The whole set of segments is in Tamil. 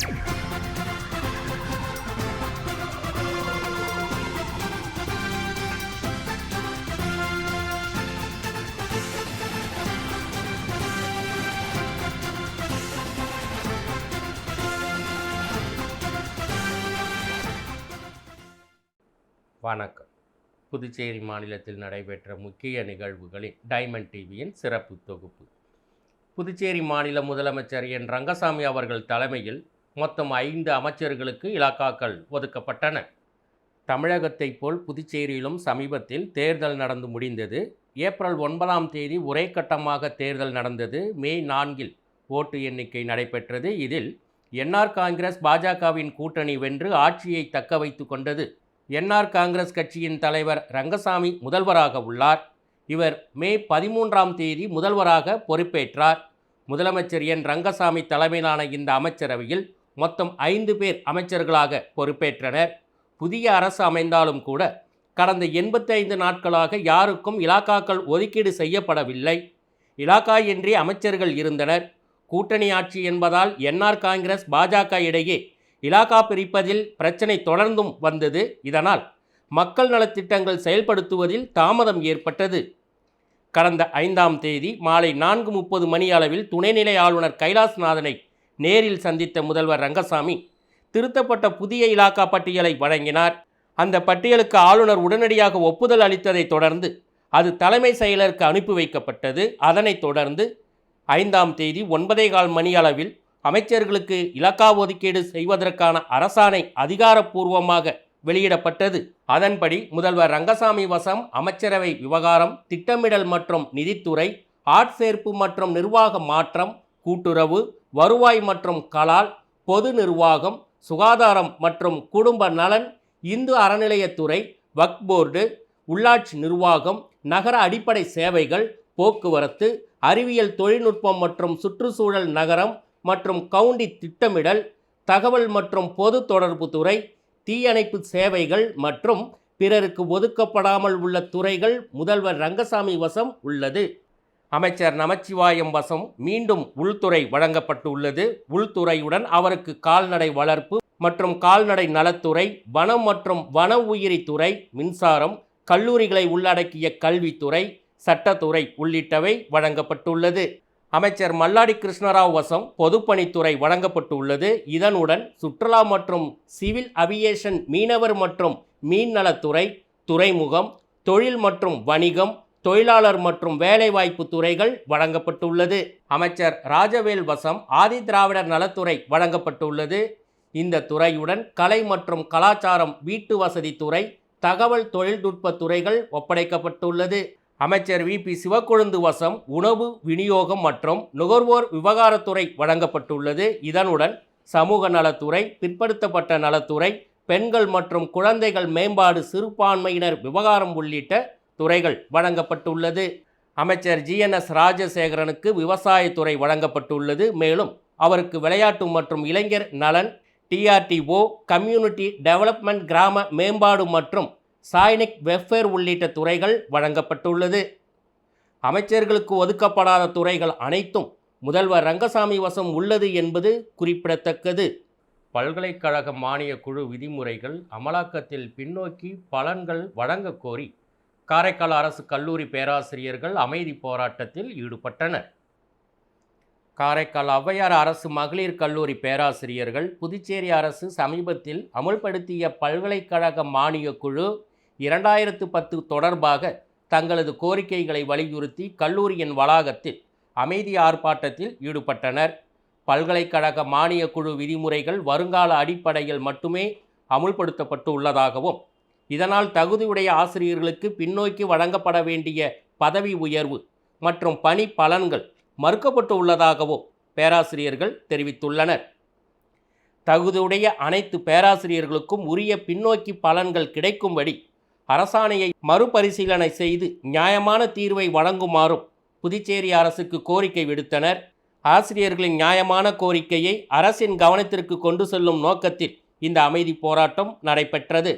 வணக்கம். புதுச்சேரி மாநிலத்தில் நடைபெற்ற முக்கிய நிகழ்வுகளின் டைமண்ட் டிவியின் சிறப்பு தொகுப்பு. புதுச்சேரி மாநில முதலமைச்சர் என் ரங்கசாமி அவர்கள் தலைமையில் மொத்தம் 5 அமைச்சர்களுக்கு இலாக்காக்கள் ஒதுக்கப்பட்டன. தமிழகத்தைப் போல் புதுச்சேரியிலும் சமீபத்தில் தேர்தல் நடந்து முடிந்தது. ஏப்ரல் 9ஆம் தேதி ஒரே கட்டமாக தேர்தல் நடந்தது. மே 4இல் ஓட்டு எண்ணிக்கை நடைபெற்றது. இதில் என்ஆர் காங்கிரஸ் பாஜகவின் கூட்டணி வென்று ஆட்சியை தக்க வைத்து கொண்டது. என்ஆர் காங்கிரஸ் கட்சியின் தலைவர் ரங்கசாமி முதல்வராக உள்ளார். இவர் மே 13ஆம் தேதி முதல்வராக பொறுப்பேற்றார். முதலமைச்சர் என் ரங்கசாமி தலைமையிலான இந்த அமைச்சரவையில் மொத்தம் 5 பேர் அமைச்சர்களாக பொறுப்பேற்றனர். புதிய அரசு அமைந்தாலும் கூட கடந்த 85 நாட்களாக யாருக்கும் இலாக்காக்கள் ஒதுக்கீடு செய்யப்படவில்லை. இலாக்கா இன்றி அமைச்சர்கள் இருந்தனர். கூட்டணி ஆட்சி என்பதால் என்ஆர் காங்கிரஸ் பாஜக இடையே இலாக்கா பிரிப்பதில் பிரச்சனை தொடர்ந்தும் வந்தது. இதனால் மக்கள் நலத்திட்டங்கள் செயல்படுத்துவதில் தாமதம் ஏற்பட்டது. கடந்த 5ஆம் தேதி மாலை 4:30 மணி அளவில் துணைநிலை ஆளுநர் கைலாஷ்நாதனை நேரில் சந்தித்த முதல்வர் ரங்கசாமி திருத்தப்பட்ட புதிய இலாக்கா பட்டியலை வழங்கினார். அந்த பட்டியலுக்கு ஆளுநர் உடனடியாக ஒப்புதல் அளித்ததை தொடர்ந்து அது தலைமை செயலருக்கு அனுப்பி வைக்கப்பட்டது. அதனைத் தொடர்ந்து 5ஆம் தேதி 9:15 மணி அளவில் அமைச்சர்களுக்கு இலாக்கா ஒதுக்கீடு செய்வதற்கான அரசாணை அதிகாரப்பூர்வமாக வெளியிடப்பட்டது. அதன்படி முதல்வர் ரங்கசாமி வசம் அமைச்சரவை விவகாரம், திட்டமிடல் மற்றும் நிதித்துறை, ஆட்சேர்ப்பு மற்றும் நிர்வாக மாற்றம், கூட்டுறவு, வருவாய் மற்றும் கலால், பொது நிர்வாகம், சுகாதாரம் மற்றும் குடும்ப நலன், இந்து அறநிலையத்துறை, வக்ஃப் போர்டு, உள்ளாட்சி நிர்வாகம், நகர அடிப்படை சேவைகள், போக்குவரத்து, அறிவியல் தொழில்நுட்பம் மற்றும் சுற்றுச்சூழல், நகரம் மற்றும் கவுண்டி திட்டமிடல், தகவல் மற்றும் பொது தொடர்பு துறை, தீயணைப்பு சேவைகள் மற்றும் பிறருக்கு ஒதுக்கப்படாமல் உள்ள துறைகள் முதல்வர் ரங்கசாமி வசம் உள்ளது. அமைச்சர் நமச்சிவாயம் வசம் மீண்டும் உள்துறை வழங்கப்பட்டுள்ளது. உள்துறையுடன் அவருக்கு கால்நடை வளர்ப்பு மற்றும் கால்நடை நலத்துறை, வனம் மற்றும் வன உயிரி துறை, மின்சாரம், கல்லூரிகளை உள்ளடக்கிய கல்வித்துறை, சட்டத்துறை உள்ளிட்டவை வழங்கப்பட்டுள்ளது. அமைச்சர் மல்லாடி கிருஷ்ணராவ் வசம் பொதுப்பணித்துறை வழங்கப்பட்டுள்ளது. இதனுடன் சுற்றுலா மற்றும் சிவில் அவியேஷன், மீனவர் மற்றும் மீன்நலத்துறை, துறைமுகம், தொழில் மற்றும் வணிகம், தொழிலாளர் மற்றும் வேலைவாய்ப்பு துறைகள் வழங்கப்பட்டுள்ளது. அமைச்சர் ராஜவேல் வசம் ஆதி திராவிடர் நலத்துறை வழங்கப்பட்டுள்ளது. இந்த துறையுடன் கலை மற்றும் கலாச்சாரம், வீட்டு வசதி துறை, தகவல் தொழில்நுட்ப துறைகள் ஒப்படைக்கப்பட்டுள்ளது. அமைச்சர் வி.பி. சிவக்கொழுந்து வசம் உணவு விநியோகம் மற்றும் நுகர்வோர் விவகாரத்துறை வழங்கப்பட்டுள்ளது. இதனுடன் சமூக நலத்துறை, பிற்படுத்தப்பட்ட நலத்துறை, பெண்கள் மற்றும் குழந்தைகள் மேம்பாடு, சிறுபான்மையினர் விவகாரம் உள்ளிட்ட துறைகள் வழங்கப்பட்டுள்ளது. அமைச்சர் ஜி.என்.எஸ். ராஜசேகரனுக்கு விவசாயத்துறை வழங்கப்பட்டுள்ளது. மேலும் அவருக்கு விளையாட்டு மற்றும் இளைஞர் நலன், டிஆர்டிஓ, கம்யூனிட்டி டெவலப்மெண்ட், கிராம மேம்பாடு மற்றும் சாய்னிக் வெல்ஃபேர் உள்ளிட்ட துறைகள் வழங்கப்பட்டுள்ளது. அமைச்சர்களுக்கு ஒதுக்கப்படாத துறைகள் அனைத்தும் முதல்வர் ரங்கசாமி வசம் உள்ளது என்பது குறிப்பிடத்தக்கது. பல்கலைக்கழக மானிய குழு விதிமுறைகள் அமலாக்கத்தில் பின்னோக்கி பலன்கள் வழங்க கோரி காரைக்கால் அரசு கல்லூரி பேராசிரியர்கள் அமைதி போராட்டத்தில் ஈடுபட்டனர். காரைக்கால் ஔவையார் அரசு மகளிர் கல்லூரி பேராசிரியர்கள் புதுச்சேரி அரசு சமீபத்தில் அமுல்படுத்திய பல்கலைக்கழக மானிய குழு 2010 தொடர்பாக தங்களது கோரிக்கைகளை வலியுறுத்தி கல்லூரியின் வளாகத்தில் அமைதி ஆர்ப்பாட்டத்தில் ஈடுபட்டனர். பல்கலைக்கழக மானிய குழு விதிமுறைகள் வருங்கால அடிப்படையில் மட்டுமே அமுல்படுத்தப்பட்டு உள்ளதாகவும், இதனால் தகுதியுடைய ஆசிரியர்களுக்கு பின்னோக்கி வழங்கப்பட வேண்டிய பதவி உயர்வு மற்றும் பணி பலன்கள் மறுக்கப்பட்டு உள்ளதாகவும் பேராசிரியர்கள் தெரிவித்துள்ளனர். தகுதியுடைய அனைத்து பேராசிரியர்களுக்கும் உரிய பின்னோக்கி பலன்கள் கிடைக்கும்படி அரசாணையை மறுபரிசீலனை செய்து நியாயமான தீர்வை வழங்குமாறும் புதுச்சேரி அரசுக்கு கோரிக்கை விடுத்தனர். ஆசிரியர்களின் நியாயமான கோரிக்கையை அரசின் கவனத்திற்கு கொண்டு செல்லும் நோக்கத்தில் இந்த அமைதி போராட்டம் நடைபெற்றது.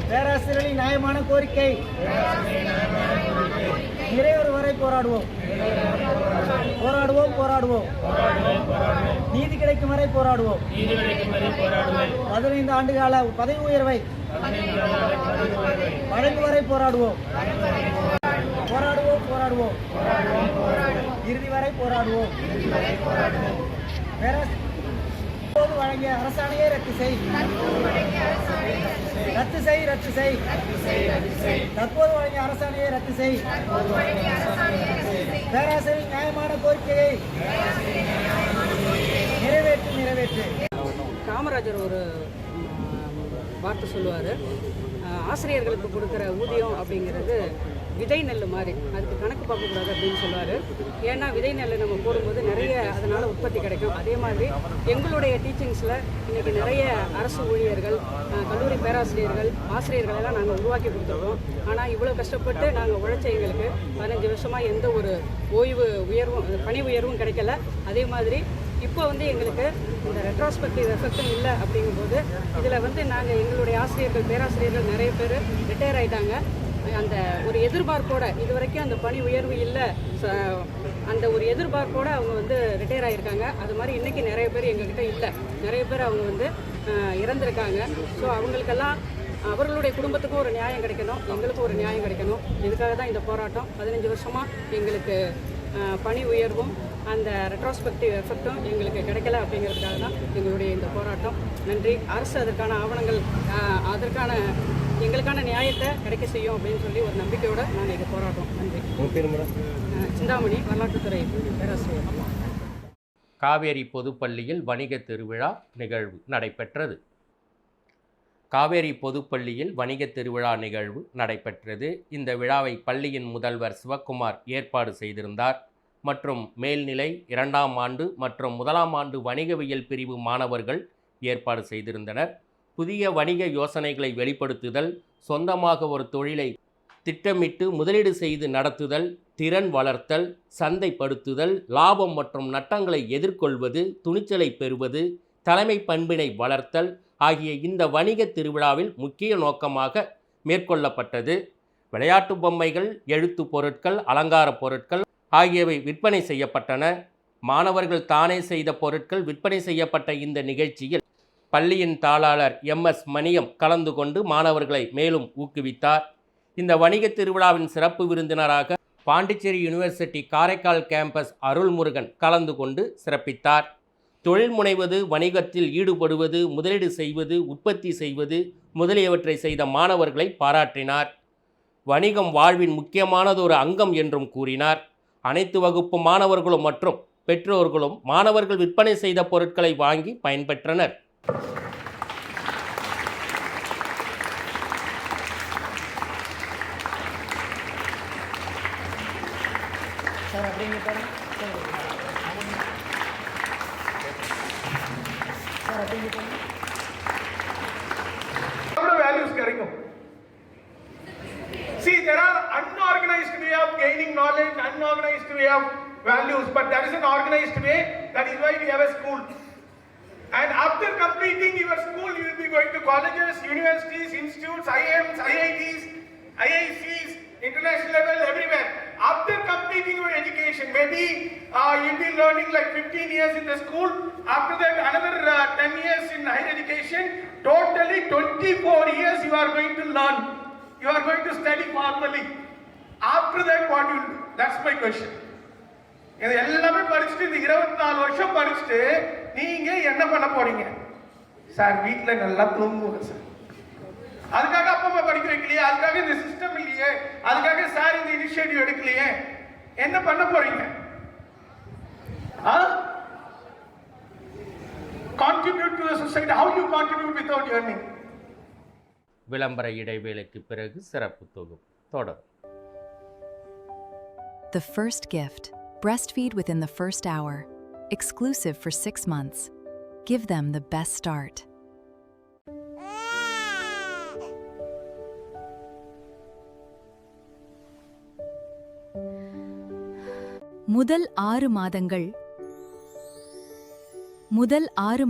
பேராசிரியர்களின் நியாயமான கோரிக்கை நிறைவேறும் வரை போராடுவோம் போராடுவோம் போராடுவோம் நீதி கிடைக்கும் வரை போராடுவோம் 15 ஆண்டுகால பதவி உயர்வை வழங்கும் வரை போராடுவோம் போராடுவோம் போராடுவோம் இறுதி வரை போராடுவோம். தற்போது வழங்கிய அரசாணையை ரத்து செய் ரத்து செய் ரத்து செய் தற்போது வழங்கிய அரசாணையை ரத்து செய். பேராசிரியர் நியாயமான கோரிக்கையை நிறைவேற்று நிறைவேற்று. காமராஜர் ஒரு வார்த்தை சொல்லுவார், ஆசிரியர்களுக்கு கொடுக்குற ஊதியம் அப்படிங்கிறது விதை நெல் மாதிரி, அதுக்கு கணக்கு பார்க்கக்கூடாது அப்படின்னு சொல்லுவார். ஏன்னா விதை நெல் நம்ம போடும்போது நிறைய அதனால் உற்பத்தி கிடைக்கும். அதே மாதிரி எங்களுடைய டீச்சிங்ஸில் இன்றைக்கி நிறைய அரசு ஊழியர்கள், கல்லூரி பேராசிரியர்கள், ஆசிரியர்கள் எல்லாம் நாங்கள் உருவாக்கி கொடுத்துருக்கோம். ஆனால் இவ்வளோ கஷ்டப்பட்டு நாங்கள் உழைச்ச எங்களுக்கு 15 வருஷமாக எந்த ஒரு உயர்வும் பணி உயர்வும் கிடைக்கல. அதே மாதிரி இப்போ எங்களுக்கு இந்த ரெட்ரோஸ்பெக்டிவ் எஃபெக்டும் இல்லை. அப்படிங்கும்போது இதில் நாங்கள் எங்களுடைய ஆசிரியர்கள் பேராசிரியர்கள் நிறைய பேர் ரிட்டையர் ஆகிட்டாங்க. அந்த ஒரு எதிர்பார்ப்போட இது வரைக்கும் அந்த பணி உயர்வு இல்லை, அந்த ஒரு எதிர்பார்ப்போடு அவங்க ரிட்டையர் ஆகியிருக்காங்க. அது மாதிரி இன்றைக்கி நிறைய பேர் எங்ககிட்ட இல்லை, நிறைய பேர் அவங்க இறந்துருக்காங்க. ஸோ அவங்களுக்கெல்லாம் அவர்களுடைய குடும்பத்துக்கும் ஒரு நியாயம் கிடைக்கணும், எங்களுக்கும் ஒரு நியாயம் கிடைக்கணும். இதுக்காக தான் இந்த போராட்டம். 15 வருஷமாக எங்களுக்கு பணி உயர்வும் அந்த ரெட்ரோஸ்பெக்டிவ் எஃபெக்டும் எங்களுக்கு கிடைக்கல. அப்படிங்கிறதுக்காக தான் எங்களுடைய இந்த போராட்டம். நன்றி. அரசு அதற்கான ஆவணங்கள் எங்களுக்கான நியாயத்தை கிடைக்க செய்யும் அப்படின்னு சொல்லி ஒரு நம்பிக்கையோடு நாங்கள் இங்கே போராட்டம். நன்றி. சிந்தாமணி, வரலாற்றுத்துறை பேராசிரியர். காவேரி பொதுப்பள்ளியில் வணிக திருவிழா நிகழ்வு நடைபெற்றது. காவேரி பொதுப்பள்ளியில் வணிக திருவிழா நிகழ்வு நடைபெற்றது. இந்த விழாவை பள்ளியின் முதல்வர் சிவக்குமார் ஏற்பாடு செய்திருந்தார். மற்றும் மேல்நிலை 2ஆம் ஆண்டு மற்றும் 1ஆம் ஆண்டு வணிகவியல் பிரிவு மாணவர்கள் ஏற்பாடு செய்திருந்தனர். புதிய வணிக யோசனைகளை வெளிப்படுத்துதல், சொந்தமாக ஒரு தொழிலை திட்டமிட்டு முதலீடு செய்து நடத்துதல், திறன் வளர்த்தல், சந்தைப்படுத்துதல், லாபம் மற்றும் நட்டங்களை எதிர்கொள்வது, துணிச்சலை பெறுவது, தலைமை பண்பினை வளர்த்தல் ஆகிய இந்த வணிக திருவிழாவில் முக்கிய நோக்கமாக மேற்கொள்ளப்பட்டது. விளையாட்டு பொம்மைகள், எழுத்து பொருட்கள், அலங்கார பொருட்கள் ஆகியவை விற்பனை செய்யப்பட்டன. மாணவர்கள் தானே செய்த பொருட்கள் விற்பனை செய்யப்பட்ட இந்த நிகழ்ச்சியில் பள்ளியின் தாளாளர் MS மணியம் கலந்து கொண்டு மாணவர்களை மேலும் ஊக்குவித்தார். இந்த வணிக திருவிழாவின் சிறப்பு விருந்தினராக பாண்டிச்சேரி யூனிவர்சிட்டி காரைக்கால் கேம்பஸ் அருள்முருகன் கலந்து கொண்டு சிறப்பித்தார். தொழில் முனைவது, வணிகத்தில் ஈடுபடுவது, முதலீடு செய்வது, உற்பத்தி செய்வது முதலியவற்றை செய்த மாணவர்களை பாராட்டினார். வணிகம் வாழ்வின் முக்கியமானதொரு அங்கம் என்றும் கூறினார். அனைத்து வகுப்பு மாணவர்களும் மற்றும் பெற்றோர்களும் மாணவர்கள் விற்பனை செய்த பொருட்களை வாங்கி பயன்பெற்றனர். See, there are unorganized way of gaining knowledge, unorganized way of values, but there is an organized way. That is why we have a school. And after completing your school, you will be going to colleges, universities, institutes, IIMs, IITs, IICs, international level, everywhere. After completing your education, maybe you'll be learning like 15 years in the school. After that, another 10 years in higher education. Totally 24 years you are going to learn. You are going to study formally. After that, what you will do? That's my question. இது எல்லாமே படிச்சுட்டு இந்த 24 வருஷம் படிச்சுட்டு நீங்க என்ன பண்ண போறீங்க? சார் வீட்டில் நல்லா தூங்குவோம் சார். அதுக்காக அப்பா அம்மா படிக்க வைக்கலையே, அதுக்காக இந்த சிஸ்டம் இல்லையே, அதுக்காக சார் இந்த இனிஷியேட்டிவ் எடுக்கலையே, என்ன பண்ண போறீங்க? Contribute to the society. How you contribute without earning? விளம்பர இடைவேளைக்கு பிறகு சிறப்பு தொகுப்பு தொடரும். The first gift. Breastfeed within the first hour. Exclusive for 6 months. Give them the best start. முதல் 6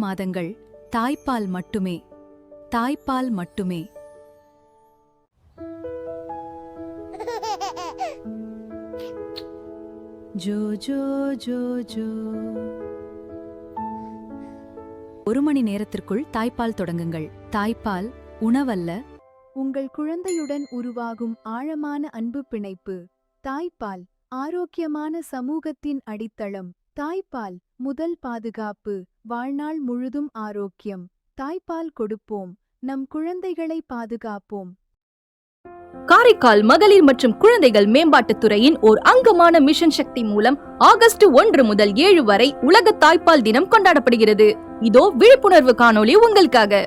மாதங்கள் தாய்ப்பால் மட்டுமே. Joe Joe Joe Joe. 1 மணி நேரத்திற்குள் தாய்ப்பால் தொடங்குங்கள். தாய்ப்பால் உணவல்ல, உங்கள் குழந்தையுடன் உருவாகும் ஆழமான அன்பு பிணைப்பு. தாய்ப்பால் ஆரோக்கியமான சமூகத்தின் அடித்தளம். தாய்ப்பால் முதல் பாதுகாப்பு, வாழ்நாள் முழுதும் ஆரோக்கியம். தாய்ப்பால் கொடுப்போம், நம் குழந்தைகளை பாதுகாப்போம். காரைக்கால் மகளிர் மற்றும் குழந்தைகள் மேம்பாட்டுத் துறையின் ஓர் அங்கமான மிஷன் சக்தி மூலம் ஆகஸ்ட் 1 முதல் 7 வரை உலக தாய்ப்பால் தினம் கொண்டாடப்படுகிறது. இதோ விழிப்புணர்வு காணொளி உங்களுக்காக.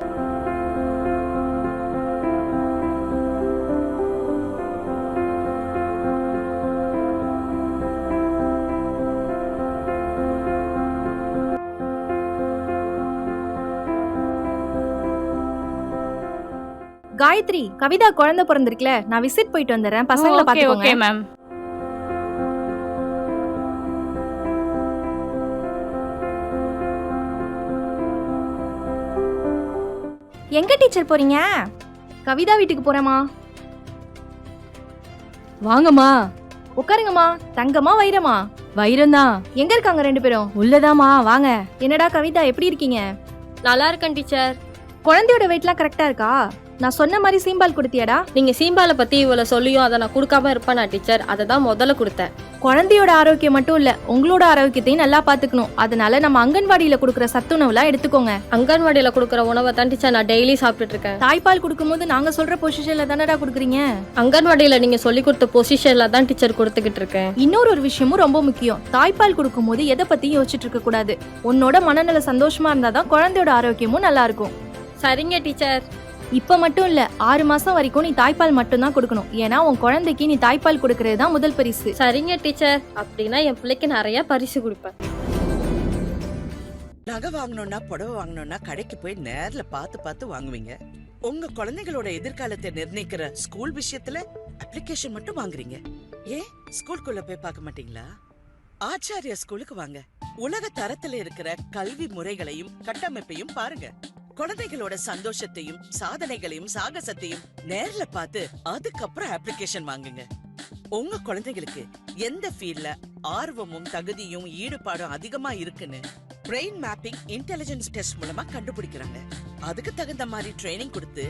காயத்ரி, கவிதா குழந்தை பிறந்திருக்குல, நான் விசிட் போயிட்டு வந்துறேன். பசங்களை பாத்துக்கோங்க. Okay ma'am. எங்க டீச்சர் போறீங்க? கவிதா வீட்டுக்கு போறேமா. வாங்கம்மா, உட்காருங்கம்மா. தங்கமா வைரமா? வைரம்தான். எங்க இருக்காங்க 2 பேரும்? உள்ளதாமா, வாங்க. என்னடா கவிதா, எப்படி இருக்கீங்க? நல்லா இருக்கேன் டீச்சர். குழந்தையோட வெயிட்லாம் கரெக்டா இருக்கா? நான் சொன்ன மாதிரி சீம்பால் கொடுத்தியாடா? நீங்க சீம்பாலை பத்தி இவ்வளவு சொல்லியும் அதை நான் கொடுக்காம இருப்பேனா டீச்சர்? அதை தான் முதல்ல கொடுத்தேன். குழந்தையோட ஆரோக்கியம் மட்டும் இல்ல, உங்களோட ஆரோக்கியத்தையும் நல்லா பாத்துக்கணும். அதனால நம்ம அங்கன்வாடியில கொடுக்குற சத்துணவுலாம் எடுத்துக்கோங்க. அங்கன்வாடியில கொடுக்குற உணவை தான் டீச்சர் நான் டெய்லி சாப்பிட்டுட்டு இருக்கேன். தாய்ப்பால் கொடுக்கும்போது நாங்க சொல்ற பொசிஷன்ல தானடா கொடுக்குறீங்க. அங்கன்வாடியில நீங்க சொல்லி கொடுத்த பொசிஷன்ல தான் டீச்சர் கொடுத்துக்கிட்டு இருக்கேன். இன்னொரு விஷயமும் ரொம்ப முக்கியம். தாய்ப்பால் கொடுக்கும்போது எதை பத்தியும் யோசிச்சுட்டு இருக்க கூடாது. உன்னோட மனநல சந்தோஷமா இருந்தாதான் குழந்தையோட ஆரோக்கியமும் நல்லா இருக்கும். சரிங்க டீச்சர். இப்ப மட்டும் இல்ல, 6 மாசம் வரைக்கும் நீ தாய்ப்பால் மட்டும் தான் கொடுக்கணும். ஏன்னா உன் குழந்தைக்கு நீ தாய்ப்பால் கொடுக்கறது தான் முதல் பரிசு. சரிங்க டீச்சர். அப்படின்னா என் பிள்ளைக்கு நிறைய பரிசு கொடுப்பேன். நகை வாங்கணும்னா, புடவை வாங்கணும்னா கடைக்கு போய் நேர்ல பார்த்து வாங்குவீங்க. உங்க குழந்தைகளோட எதிர்காலத்தை நிர்ணயிக்கிற ஸ்கூல் விஷயத்துல அப்ளிகேஷன் மட்டும் வாங்குறீங்க. ஏன் ஸ்கூலுக்குள்ள போய் பார்க்க மாட்டீங்களா? ஆச்சாரியா ஸ்கூலுக்கு வாங்க. உலக தரத்துல இருக்கிற கல்வி முறைகளையும் கட்டமைப்பையும் பாருங்க. குழந்தைகளோட சந்தோஷத்தையும் சாதனைகளையும் சாகசத்தையும் நேர்ல பார்த்து அதுக்கப்புறம் அப்ளிகேஷன் வாங்குங்க. உங்க குழந்தைகளுக்கு எந்த ஃபீல்ட்ல ஆர்வமும் தகுதியும் ஈடுபாடும் அதிகமா இருக்குன்னு பிரெயின் மேப்பிங் இன்டெலிஜென்ஸ் டெஸ்ட் மூலமா கண்டுபிடிக்கிறாங்க. அதுக்கு தகுந்த மாதிரி ட்ரைனிங் கொடுத்து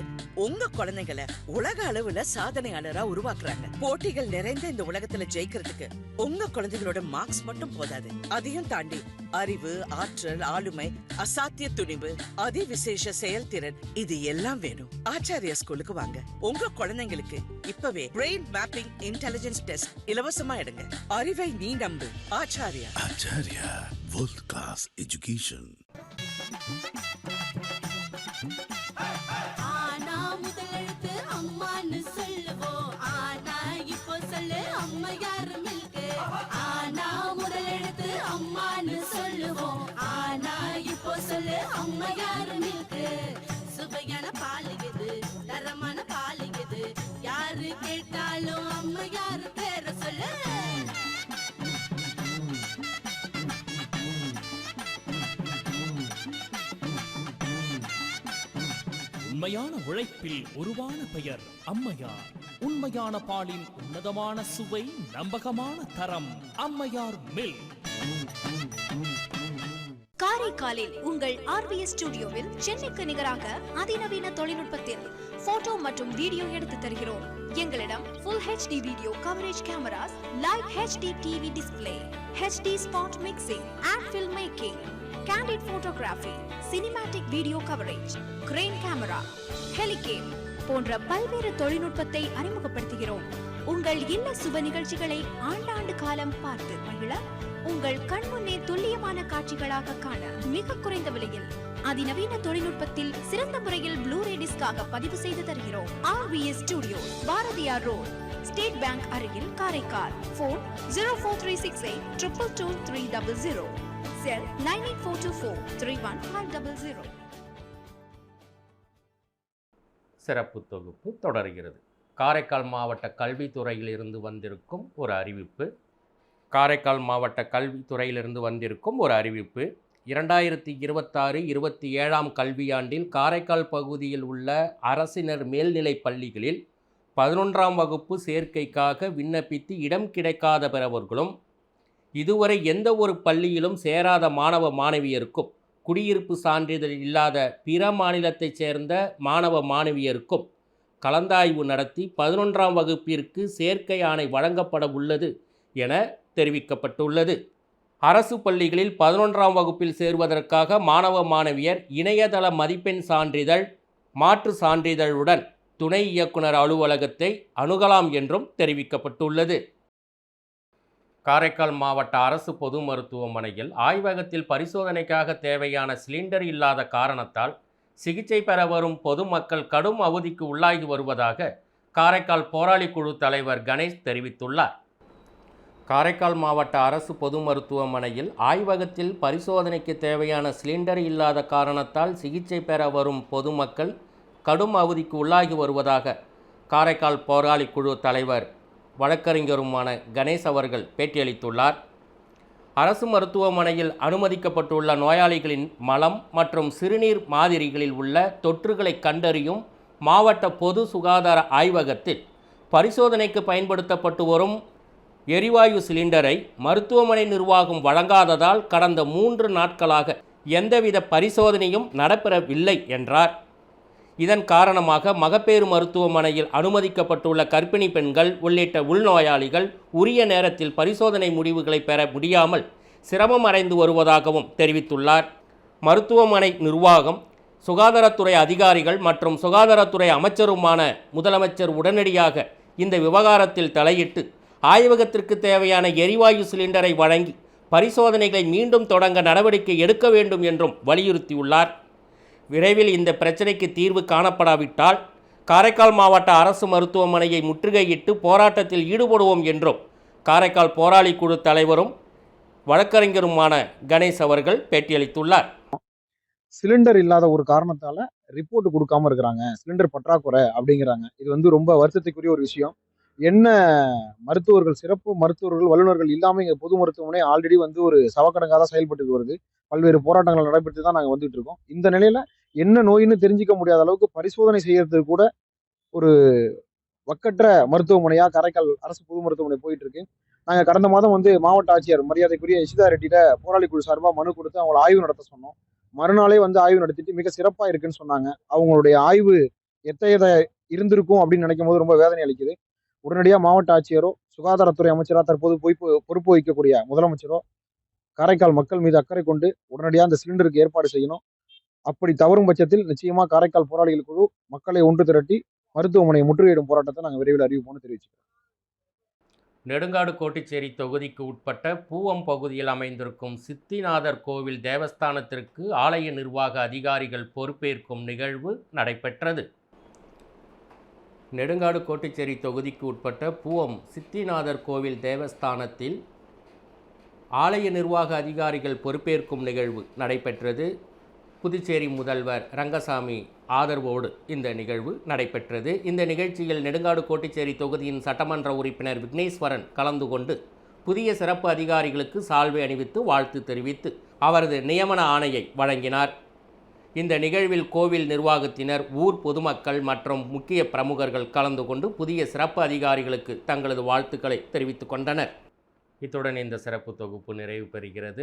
உங்க குழந்தைகளை உலக அளவுல சாதனையாளரா உருவாக்குறாங்க. போட்டிகள் நிறைந்த இந்த உலகத்துல ஜெயிக்கிறதுக்கு உங்க குழந்தைகளோட மார்க்ஸ் மட்டும் போதாது. அதையும் தாண்டி அறிவு, ஆற்றல், ஆளுமை, அசாத்திய துணிவு, அதிவிசேஷ செயல்திறன், இது எல்லாம் வேணும். ஆச்சாரியா ஸ்கூலுக்கு வாங்க. உங்க குழந்தைங்களுக்கு இப்பவே பிரெயின் மேப்பிங் இன்டெலிஜென்ஸ் டெஸ்ட் இலவசமா எடுங்க. அறிவை நீ நம்பு. Acharya. Acharya World Class Education. ஆனா முதலெழுத்து அம்மான்னு சொல்லுவோம். ஆனா இப்போ சொல்லு அம்மையார் மில்கு. ஆனா முதலெழுத்து அம்மான்னு சொல்லுவோம். ஆனா இப்போ சொல்லு அம்மையார் மில்கு. சுவையான பால் இது, தரமான பால் இது. யாரு கேட்டாலும் அம்மையார் பேரை சொல்லு. உண்மையான உழைப்பில் உருவான பெயர் அம்மையார். உண்மையான பாலின் உன்னதமான சுவை, நம்பகமான தரம். அம்மையார் மில். காரைக்காலில் உங்கள் RVS ஸ்டுடியோவில் சென்னைக்கு நிகராக அதிநவீன தொழில்நுட்பத்தில் போட்டோ மற்றும் வீடியோ எடுத்து தருகிறோம். எங்களிடம் Full HD video coverage cameras, live HD TV display, HD spot mixing and film making, candid photography, cinematic video coverage, crane camera, helicam போன்ற பல்வேறு தொழில்நுட்பத்தை அறிமுகப்படுத்துகிறோம். உங்கள் இல்ல சுப நிகழ்ச்சிகளை ஆண்டாண்டு காலம் பார்த்து மகிழ உங்கள் கண்முன்னே துல்லியமான காட்சிகளாக காண மிக குறைந்த விலையில் அதிநவீன தொழில்நுட்பத்தில் சிறந்த முறையில் ப்ளூரே டிஸ்காக பதிவு செய்து தருகிறோம். RVS studio, Bharathiyar road, state bank அருகில், காரைக்கால். போன் 04368 222 300, செல் 98424 31500. சிறப்பு தொகுப்பு தொடர்கிறது. காரைக்கால் மாவட்ட கல்வித்துறையிலிருந்து வந்திருக்கும் ஒரு அறிவிப்பு. காரைக்கால் மாவட்ட கல்வித்துறையிலிருந்து வந்திருக்கும் ஒரு அறிவிப்பு. 2026-27 கல்வியாண்டில் காரைக்கால் பகுதியில் உள்ள அரசினர் மேல்நிலைப் பள்ளிகளில் 11ஆம் வகுப்பு சேர்க்கைக்காக விண்ணப்பித்து இடம் கிடைக்காத பிறவர்களும் இதுவரை எந்த ஒரு பள்ளியிலும் சேராத மாணவ மாணவியருக்கும் குடியிருப்பு சான்றிதழ் இல்லாத பிற மாநிலத்தைச் சேர்ந்த மாணவ மாணவியருக்கும் கலந்தாய்வு நடத்தி 11ஆம் வகுப்பிற்கு சேர்க்கை ஆணை வழங்கப்பட உள்ளது என தெரிவிக்கப்பட்டுள்ளது. அரசு பள்ளிகளில் 11ஆம் வகுப்பில் சேர்வதற்காக மாணவ மாணவியர் இணையதள மதிப்பெண் சான்றிதழ், மாற்று சான்றிதழுடன் துணை இயக்குனர் அலுவலகத்தை அணுகலாம் என்றும் தெரிவிக்கப்பட்டுள்ளது. காரைக்கால் மாவட்ட அரசு பொது மருத்துவமனையில் ஆய்வகத்தில் பரிசோதனைக்காக தேவையான சிலிண்டர் இல்லாத காரணத்தால் சிகிச்சை பெற வரும் பொதுமக்கள் கடும் அவதிக்கு உள்ளாகி வருவதாக காரைக்கால் போராளி குழு தலைவர் கணேஷ் தெரிவித்துள்ளார். காரைக்கால் மாவட்ட அரசு பொது மருத்துவமனையில் ஆய்வகத்தில் பரிசோதனைக்கு தேவையான சிலிண்டர் இல்லாத காரணத்தால் சிகிச்சை பெற வரும் பொதுமக்கள் கடும் அவதிக்கு உள்ளாகி வருவதாக காரைக்கால் போராளி குழு தலைவர் வழக்கறிஞருமான கணேஷ் அவர்கள் பேட்டியளித்துள்ளார். அரசு மருத்துவமனையில் அனுமதிக்கப்பட்டுள்ள நோயாளிகளின் மலம் மற்றும் சிறுநீர் மாதிரிகளில் உள்ள தொற்றுகளை கண்டறியும் மாவட்ட பொது சுகாதார ஆய்வகத்தில் பரிசோதனைக்கு பயன்படுத்தப்பட்டு வரும் எரிவாயு சிலிண்டரை மருத்துவமனை நிர்வாகம் வழங்காததால் கடந்த 3 நாட்களாக எந்தவித பரிசோதனையும் நடைபெறவில்லை என்றார். இதன் காரணமாக மகப்பேறு மருத்துவமனையில் அனுமதிக்கப்பட்டுள்ள கர்ப்பிணி பெண்கள் உள்ளிட்ட உள்நோயாளிகள் உரிய நேரத்தில் பரிசோதனை முடிவுகளை பெற முடியாமல் சிரமம் அடைந்து வருவதாகவும் தெரிவித்துள்ளார். மருத்துவமனை நிர்வாகம், சுகாதாரத்துறை அதிகாரிகள் மற்றும் சுகாதாரத்துறை அமைச்சருமான முதலமைச்சர் உடனடியாக இந்த விவகாரத்தில் தலையிட்டு ஆய்வகத்திற்கு தேவையான எரிவாயு சிலிண்டரை வழங்கி பரிசோதனைகளை மீண்டும் தொடங்க நடவடிக்கை எடுக்க வேண்டும் என்றும் வலியுறுத்தியுள்ளார். விரைவில் இந்த பிரச்சினைக்கு தீர்வு காணப்படாவிட்டால் காரைக்கால் மாவட்ட அரசு மருத்துவமனையை முற்றுகையிட்டு போராட்டத்தில் ஈடுபடுவோம் என்றும் காரைக்கால் போராளி குழு தலைவரும் வழக்கறிஞருமான கணேஷ் அவர்கள் பேட்டியளித்துள்ளார். சிலிண்டர் இல்லாத ஒரு காரணத்தால ரிப்போர்ட் கொடுக்காம இருக்கிறாங்க, சிலிண்டர் பற்றாக்குறை அப்படிங்கிறாங்க. இது ரொம்ப வருத்தத்துக்குரிய ஒரு விஷயம். என்ன மருத்துவர்கள், சிறப்பு மருத்துவர்கள், வல்லுநர்கள் இல்லாமல் இங்கே பொது மருத்துவமனை ஆல்ரெடி ஒரு சவக்கடங்காக தான் செயல்பட்டு வருது. பல்வேறு போராட்டங்கள் நடைபெற்று தான் நாங்கள் வந்துட்டு இருக்கோம். இந்த நிலையில என்ன நோயின்னு தெரிஞ்சிக்க முடியாத அளவுக்கு பரிசோதனை செய்யறதுக்கு கூட ஒரு வக்கற்ற மருத்துவமனையா காரைக்கால் அரசு பொது மருத்துவமனை போயிட்டு இருக்கு. நாங்கள் கடந்த மாதம் மாவட்ட ஆட்சியர் மரியாதைக்குரிய இஷிதா ரெட்டிட்ட போராளி குழு சார்பாக மனு கொடுத்து அவங்களை ஆய்வு நடத்த சொன்னோம். மறுநாளே ஆய்வு நடத்திட்டு மிக சிறப்பாக இருக்குன்னு சொன்னாங்க. அவங்களுடைய ஆய்வு எத்தகையத இருந்திருக்கும் அப்படின்னு நினைக்கும் போது ரொம்ப வேதனை அளிக்குது. உடனடியாக மாவட்ட ஆட்சியரோ சுகாதாரத்துறை அமைச்சரோ தற்போது பொறுப்பு வகிக்கக்கூடிய முதலமைச்சரோ காரைக்கால் மக்கள் மீது அக்கறை கொண்டு உடனடியாக அந்த சிலிண்டருக்கு ஏற்பாடு செய்யணும். அப்படி தவறும் பட்சத்தில் நிச்சயமாக காரைக்கால் போராளிகள் குழு மக்களை ஒன்று திரட்டி மருத்துவமனையை முற்றுகையிடும் போராட்டத்தை நாங்கள் விரைவில் அறிவிப்போம்னு தெரிவிச்சுக்கிறோம். நெடுங்காடு கோட்டிச்சேரி தொகுதிக்கு உட்பட்ட பூவம் பகுதியில் அமைந்திருக்கும் சித்திநாதர் கோவில் தேவஸ்தானத்திற்கு ஆலய நிர்வாக அதிகாரிகள் பொறுப்பேற்கும் நிகழ்வு நடைபெற்றது. நெடுங்காடு கோட்டிச்சேரி தொகுதிக்கு உட்பட்ட பூவம் சித்திநாதர் கோவில் தேவஸ்தானத்தில் ஆலய நிர்வாக அதிகாரிகள் பொறுப்பேற்கும் நிகழ்வு நடைபெற்றது. புதுச்சேரி முதல்வர் ரங்கசாமி ஆதரவோடு இந்த நிகழ்வு நடைபெற்றது. இந்த நிகழ்ச்சியில் நெடுங்காடு கோட்டிச்சேரி தொகுதியின் சட்டமன்ற உறுப்பினர் விக்னேஸ்வரன் கலந்து கொண்டு புதிய சிறப்பு அதிகாரிகளுக்கு சால்வை அணிவித்து வாழ்த்து தெரிவித்து அவரது நியமன ஆணையை வழங்கினார். இந்த நிகழ்வில் கோவில் நிர்வாகத்தினர், ஊர் பொதுமக்கள் மற்றும் முக்கிய பிரமுகர்கள் கலந்து கொண்டு புதிய சிறப்பு அதிகாரிகளுக்கு தங்களது வாழ்த்துக்களை தெரிவித்துக் கொண்டனர். இத்துடன் இந்த சிறப்பு தொகுப்பு நிறைவு பெறுகிறது.